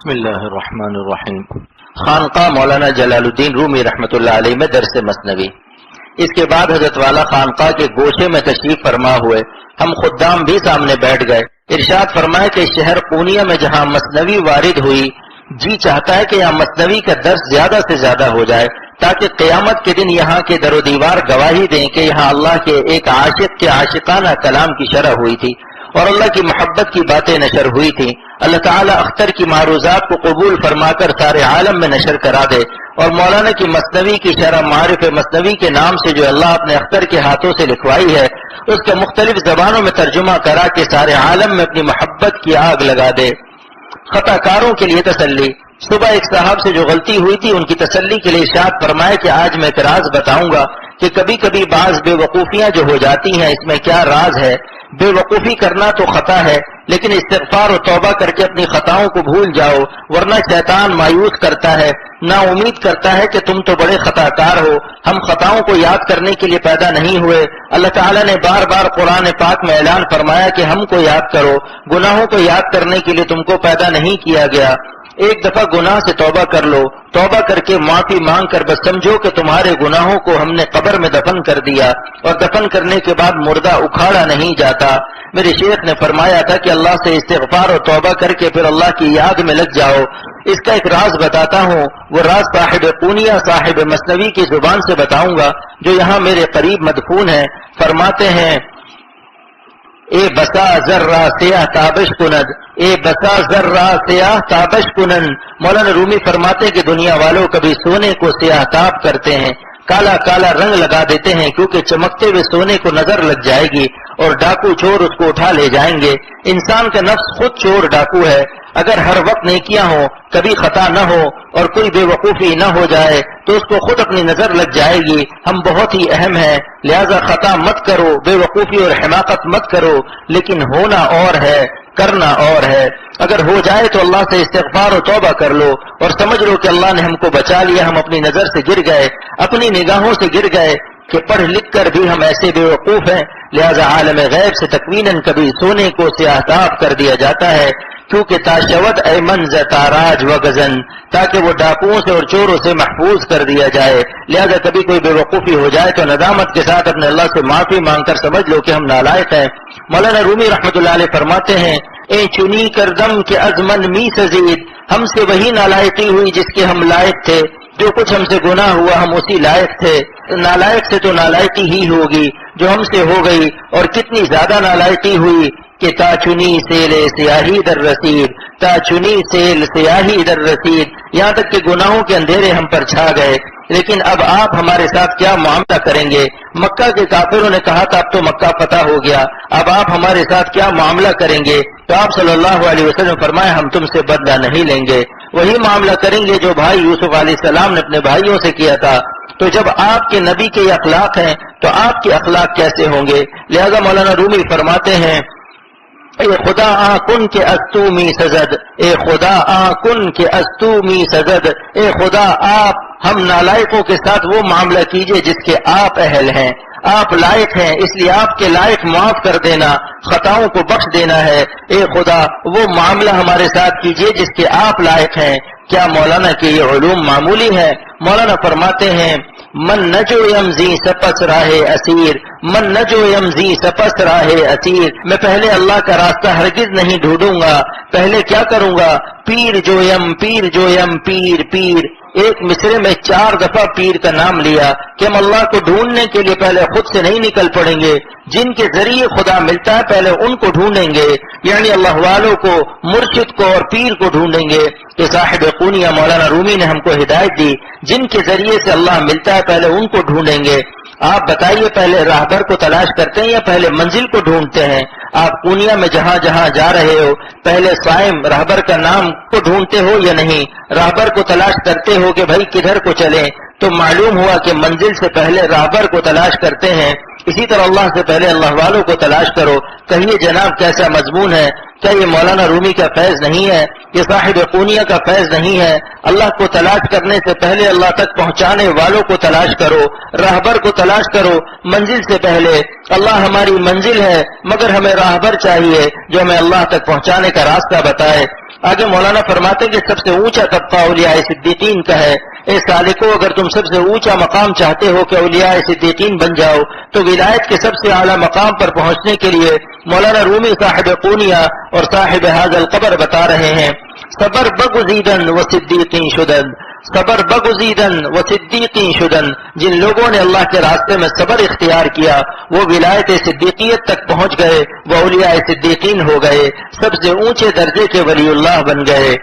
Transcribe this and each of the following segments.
بسم اللہ الرحمن الرحیم۔ خانقاہ مولانا جلال الدین رومی رحمۃ اللہ علیہ میں درس مثنوی۔ اس کے بعد حضرت والا خانقاہ کے گوشے میں تشریف فرما ہوئے، ہم خدام بھی سامنے بیٹھ گئے۔ ارشاد فرمائے کہ شہر پونیا میں جہاں مثنوی وارد ہوئی، جی چاہتا ہے کہ یہاں مثنوی کا درس زیادہ سے زیادہ ہو جائے تاکہ قیامت کے دن یہاں کے در و دیوار گواہی دیں کہ یہاں اللہ کے ایک عاشق کے عاشقانہ کلام کی شرح ہوئی تھی اور اللہ کی محبت کی باتیں نشر ہوئی تھی۔ اللہ تعالیٰ اختر کی معروضات کو قبول فرما کر سارے عالم میں نشر کرا دے، اور مولانا کی مثنوی کی شرح معارف مثنوی کے نام سے جو اللہ اپنے اختر کے ہاتھوں سے لکھوائی ہے، اس کا مختلف زبانوں میں ترجمہ کرا کے سارے عالم میں اپنی محبت کی آگ لگا دے۔ خطا کاروں کے لیے تسلی۔ صبح ایک صاحب سے جو غلطی ہوئی تھی ان کی تسلی کے لیے ارشاد فرمائے کہ آج میں ایک راز بتاؤں گا کہ کبھی کبھی بعض بے وقوفیاں جو ہو جاتی ہیں، اس میں کیا راز ہے۔ بے وقوفی کرنا تو خطا ہے، لیکن استغفار و توبہ کر کے اپنی خطاؤں کو بھول جاؤ، ورنہ شیطان مایوس کرتا ہے، نا امید کرتا ہے کہ تم تو بڑے خطا کار ہو۔ ہم خطاؤں کو یاد کرنے کے لیے پیدا نہیں ہوئے۔ اللہ تعالیٰ نے بار بار قرآن پاک میں اعلان فرمایا کہ ہم کو یاد کرو، گناہوں کو یاد کرنے کے لیے تم کو پیدا نہیں کیا گیا۔ ایک دفعہ گناہ سے توبہ کر لو، توبہ کر کے معافی مانگ کر بس سمجھو کہ تمہارے گناہوں کو ہم نے قبر میں دفن کر دیا، اور دفن کرنے کے بعد مردہ اکھاڑا نہیں جاتا۔ میرے شیخ نے فرمایا تھا کہ اللہ سے استغفار اور توبہ کر کے پھر اللہ کی یاد میں لگ جاؤ۔ اس کا ایک راز بتاتا ہوں، وہ راز صاحب پونیا صاحب مثنوی کی زبان سے بتاؤں گا جو یہاں میرے قریب مدفون ہے۔ فرماتے ہیں، اے بسا ذرہ سیاہ تابش کند، اے بسا ذرہ سیاہ تابش کنن۔ مولانا رومی فرماتے کہ دنیا والوں کبھی سونے کو سیاہ تاب کرتے ہیں، کالا کالا رنگ لگا دیتے ہیں کیونکہ چمکتے ہوئے سونے کو نظر لگ جائے گی اور ڈاکو چور اس کو اٹھا لے جائیں گے۔ انسان کا نفس خود چور ڈاکو ہے۔ اگر ہر وقت نیکیاں ہوں، کبھی خطا نہ ہو اور کوئی بے وقوفی نہ ہو جائے تو اس کو خود اپنی نظر لگ جائے گی۔ ہم بہت ہی اہم ہیں، لہذا خطا مت کرو، بے وقوفی اور حماقت مت کرو، لیکن ہونا اور ہے، کرنا اور ہے۔ اگر ہو جائے تو اللہ سے استغفار و توبہ کر لو اور سمجھ لو کہ اللہ نے ہم کو بچا لیا، ہم اپنی نظر سے گر گئے، اپنی نگاہوں سے گر گئے کہ پڑھ لکھ کر بھی ہم ایسے بے وقوف ہیں۔ لہذا عالم غیب سے تکویناً کبھی سونے کو سیاہ تاب کر دیا جاتا ہے، کیونکہ تاشود ایمن ز تاراج و غزن، تاکہ وہ ڈاکوؤں سے اور چوروں سے محفوظ کر دیا جائے۔ لہذا کبھی کوئی بے وقوفی ہو جائے تو ندامت کے ساتھ اپنے اللہ سے معافی مانگ کر سمجھ لو کہ ہم نالائق ہیں۔ مولانا رومی رحمۃ اللہ علیہ فرماتے ہیں، اے چنی کردم کے ازمن می سزید، ہم سے وہی نالائقی ہوئی جس کے ہم لائق تھے۔ جو کچھ ہم سے گناہ ہوا ہم اسی لائق تھے، نالائق سے تو نالائقی ہی ہوگی جو ہم سے ہو گئی، اور کتنی زیادہ نالائقی ہوئی کہ تا چنی سیل سیاہی در رسید، تا چنی سیل سیاہی در رسید، یہاں تک کہ گناہوں کے اندھیرے ہم پر چھا گئے۔ لیکن اب آپ ہمارے ساتھ کیا معاملہ کریں گے؟ مکہ کے کافروں نے کہا تھا اب تو مکہ فتح ہو گیا، اب آپ ہمارے ساتھ کیا معاملہ کریں گے؟ تو آپ صلی اللہ علیہ وسلم فرمایا ہم تم سے بدلہ نہیں لیں گے، وہی معاملہ کریں گے جو بھائی یوسف علیہ السلام نے اپنے بھائیوں سے کیا تھا۔ تو جب آپ کے نبی کے یہ اخلاق ہیں تو آپ کے اخلاق کیسے ہوں گے؟ لہذا مولانا رومی فرماتے ہیں، اے خدا آکن کے استو می سزد، اے خدا آکن کے استو می سزد، اے خدا آپ ہم نالائقوں کے ساتھ وہ معاملہ کیجئے جس کے آپ اہل ہیں، آپ لائق ہیں، اس لیے آپ کے لائق معاف کر دینا، خطاؤں کو بخش دینا ہے۔ اے خدا وہ معاملہ ہمارے ساتھ کیجئے جس کے آپ لائق ہیں۔ کیا مولانا کے یہ علوم معمولی ہے؟ مولانا فرماتے ہیں، من نجو یمزی سپس راہ اسیر، من نجو یمزی سپس راہ اسیر، میں پہلے اللہ کا راستہ ہرگز نہیں ڈھونڈوں گا، پہلے کیا کروں گا؟ پیر جو یم پیر جو یم پیر پیر، ایک مصرے میں 4 دفعہ پیر کا نام لیا کہ ہم اللہ کو ڈھونڈنے کے لیے پہلے خود سے نہیں نکل پڑیں گے، جن کے ذریعے خدا ملتا ہے پہلے ان کو ڈھونڈیں گے، یعنی اللہ والوں کو، مرشد کو اور پیر کو ڈھونڈیں گے۔ کہ صاحب پونیا مولانا رومی نے ہم کو ہدایت دی، جن کے ذریعے سے اللہ ملتا ہے پہلے ان کو ڈھونڈیں گے۔ آپ بتائیے پہلے راہبر کو تلاش کرتے ہیں یا پہلے منزل کو ڈھونڈتے ہیں؟ آپ پونیا میں جہاں جہاں جا رہے ہو پہلے صائم راہبر کا نام کو ڈھونڈتے ہو یا نہیں؟ راہبر کو تلاش کرتے ہو کہ بھائی کدھر کو چلیں؟ تو معلوم ہوا کہ منزل سے پہلے راہبر کو تلاش کرتے ہیں۔ اسی طرح اللہ سے پہلے اللہ والوں کو تلاش کرو۔ کہیے جناب کیسا مضمون ہے؟ کیا یہ مولانا رومی کا فیض نہیں ہے؟ یہ صاحب پونیا کا فیض نہیں ہے؟ اللہ کو تلاش کرنے سے پہلے اللہ تک پہنچانے والوں کو تلاش کرو، راہبر کو تلاش کرو منزل سے پہلے۔ اللہ ہماری منزل ہے مگر ہمیں راہبر چاہیے جو ہمیں اللہ تک پہنچانے کا راستہ بتائے۔ آگے مولانا فرماتے ہیں کہ سب سے اونچا طبقہ اولیاء صدیقین کا ہے. اے سالکو، اگر تم سب سے اونچا مقام چاہتے ہو کہ اولیاء صدیقین بن جاؤ تو ولایت کے سب سے اعلیٰ مقام پر پہنچنے کے لیے مولانا رومی صاحب قونیہ اور صاحب حاضر القبر بتا رہے ہیں صبر بگزیدن و صدیقین شدن، صبر بگزیدن و صدیقین شدن. جن لوگوں نے اللہ کے راستے میں صبر اختیار کیا وہ ولایت صدیقیت تک پہنچ گئے، وہ اولیاء صدیقین ہو گئے، سب سے اونچے درجے کے ولی اللہ بن گئے.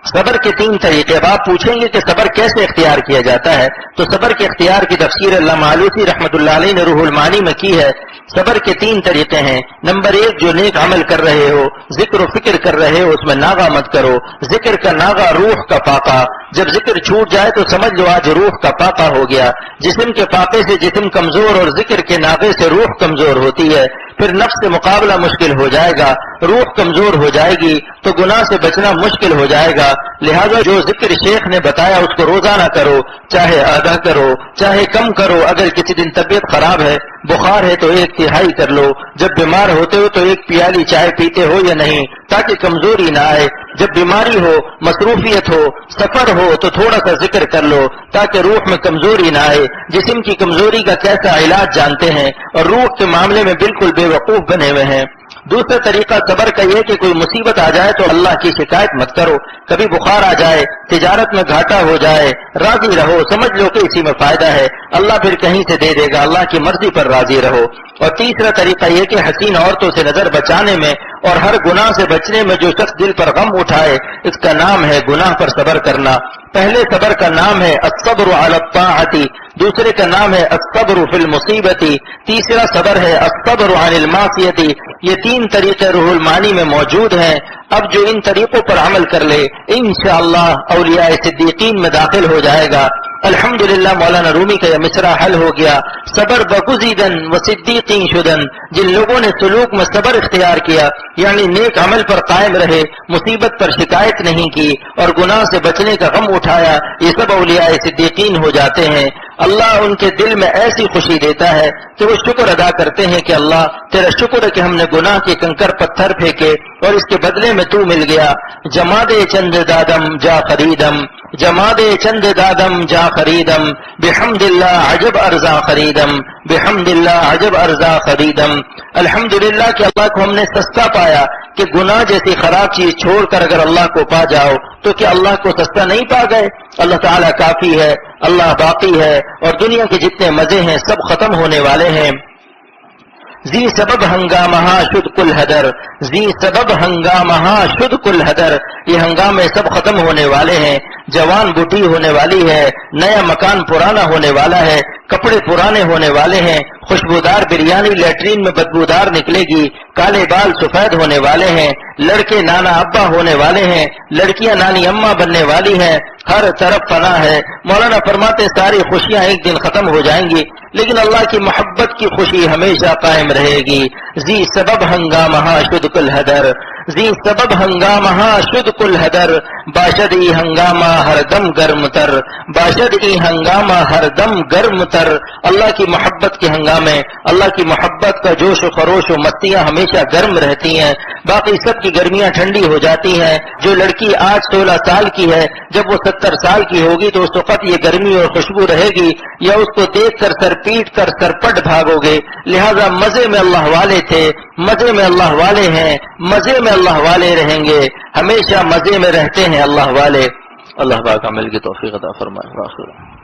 صبر کے 3 طریقے. اب آپ پوچھیں گے کہ صبر کیسے اختیار کیا جاتا ہے، تو صبر کے اختیار کی تفسیر علامہ آلوسی رحمۃ اللہ علیہ نے روح المعانی میں کی ہے. صبر کے 3 طریقے ہیں. نمبر 1، جو نیک عمل کر رہے ہو، ذکر و فکر کر رہے ہو، اس میں ناغہ مت کرو. ذکر کا ناغہ روح کا پاپا. جب ذکر چھوٹ جائے تو سمجھ لو آج روح کا پاپا ہو گیا. جسم کے پاپے سے جسم کمزور اور ذکر کے ناغے سے روح کمزور ہوتی ہے. پھر نفس سے مقابلہ مشکل ہو جائے گا، روح کمزور ہو جائے گی تو گناہ سے بچنا مشکل ہو جائے گا. لہذا جو ذکر شیخ نے بتایا اس کو روزانہ کرو، چاہے آدھا کرو چاہے کم کرو. اگر کسی دن طبیعت خراب ہے، بخار ہے تو 1/3 کر لو. جب بیمار ہوتے ہو تو 1 پیالی چائے پیتے ہو یا نہیں، تاکہ کمزوری نہ آئے. جب بیماری ہو، مصروفیت ہو، سفر ہو تو تھوڑا سا ذکر کر لو تاکہ روح میں کمزوری نہ آئے. جسم کی کمزوری کا کیسا علاج جانتے ہیں اور روح کے معاملے میں بالکل بے وقوف بنے ہوئے ہیں. دوسرا طریقہ صبر کا یہ کہ کوئی مصیبت آ جائے تو اللہ کی شکایت مت کرو. کبھی بخار آ جائے، تجارت میں گھاٹا ہو جائے، راضی رہو، سمجھ لو کہ اسی میں فائدہ ہے، اللہ پھر کہیں سے دے دے گا. اللہ کی مرضی پر راضی رہو. اور تیسرا طریقہ یہ کہ حسین عورتوں سے نظر بچانے میں اور ہر گناہ سے بچنے میں جو شخص دل پر غم اٹھائے اس کا نام ہے گناہ پر صبر کرنا. پہلے صبر کا نام ہے الصبر علی الطاعۃ، دوسرے کا نام ہے الصبر فی المصیبۃ، تیسرا صبر ہے الصبر عن المعصیۃ. یہ 3 طریقے روح المعانی میں موجود ہیں. اب جو ان طریقوں پر عمل کر لے انشاءاللہ اولیاء صدیقین میں داخل ہو جائے گا. الحمدللہ مولانا رومی کا یہ مصرع حل ہو گیا. صبر بگزیدن و صدیقین شدن. جن لوگوں نے سلوک میں صبر اختیار کیا یعنی نیک عمل پر قائم رہے، مصیبت پر شکایت نہیں کی اور گناہ سے بچنے کا غم اٹھایا، یہ سب اولیاء صدیقین ہو جاتے ہیں. اللہ ان کے دل میں ایسی خوشی دیتا ہے کہ وہ شکر ادا کرتے ہیں کہ اللہ تیرا شکر ہے کہ ہم نے گناہ کے کنکر پتھر پھینکے اور اس کے بدلے میں تو مل گیا. جما دے چند دادم جا خریدم، جما دے چند دادم جا خریدم، بحمد اللہ عجب ارزا خریدم، بحمد اللہ عجب ارزا خریدم. الحمدللہ کہ اللہ کو ہم نے سستا پایا کہ گناہ جیسی خراب چیز چھوڑ کر اگر اللہ کو پا جاؤ تو کیا اللہ کو سستا نہیں پا گئے؟ اللہ تعالیٰ کافی ہے، اللہ باقی ہے اور دنیا کے جتنے مزے ہیں سب ختم ہونے والے ہیں. زی سبب ہنگامہ شد کل حدر، زی سبب ہنگامہ شد کل حدر. یہ ہنگامے سب ختم ہونے والے ہیں. جوان بوٹی ہونے والی ہے، نیا مکان پرانا ہونے والا ہے، کپڑے پرانے ہونے والے ہیں، خوشبودار بریانی لیٹرین میں بدبودار نکلے گی، کالے بال سفید ہونے والے ہیں، لڑکے نانا ابا ہونے والے ہیں، لڑکیاں نانی اماں بننے والی ہیں، ہر طرف فنا ہے. مولانا فرماتے ساری خوشیاں ایک دن ختم ہو جائیں گی لیکن اللہ کی محبت کی خوشی ہمیشہ قائم رہے گی. زی سبب ہنگامہ شد کل حدر، زی سبب ہنگامہ شد کل حدر، باشد ای ہنگامہ ہر دم گرم تر، باشد ای ہنگامہ ہر دم گرم تر. اللہ کی محبت کے ہنگامے، اللہ کی محبت کا جوش و خروش و مستیاں ہمیشہ گرم رہتی ہیں، باقی سب کی گرمیاں ٹھنڈی ہو جاتی ہیں. جو لڑکی آج 16 سال کی ہے جب وہ 70 سال کی ہوگی تو اس وقت یہ گرمی اور خوشبو رہے گی یا اس کو دیکھ کر سر پیٹ کر سرپٹ بھاگو گے؟ لہذا مزے میں اللہ والے تھے، مزے میں اللہ والے ہیں، مزے میں اللہ والے رہیں گے، ہمیشہ مزے میں رہتے ہیں اللہ والے. اللہ پاک عمل کی توفیق عطا فرمائے.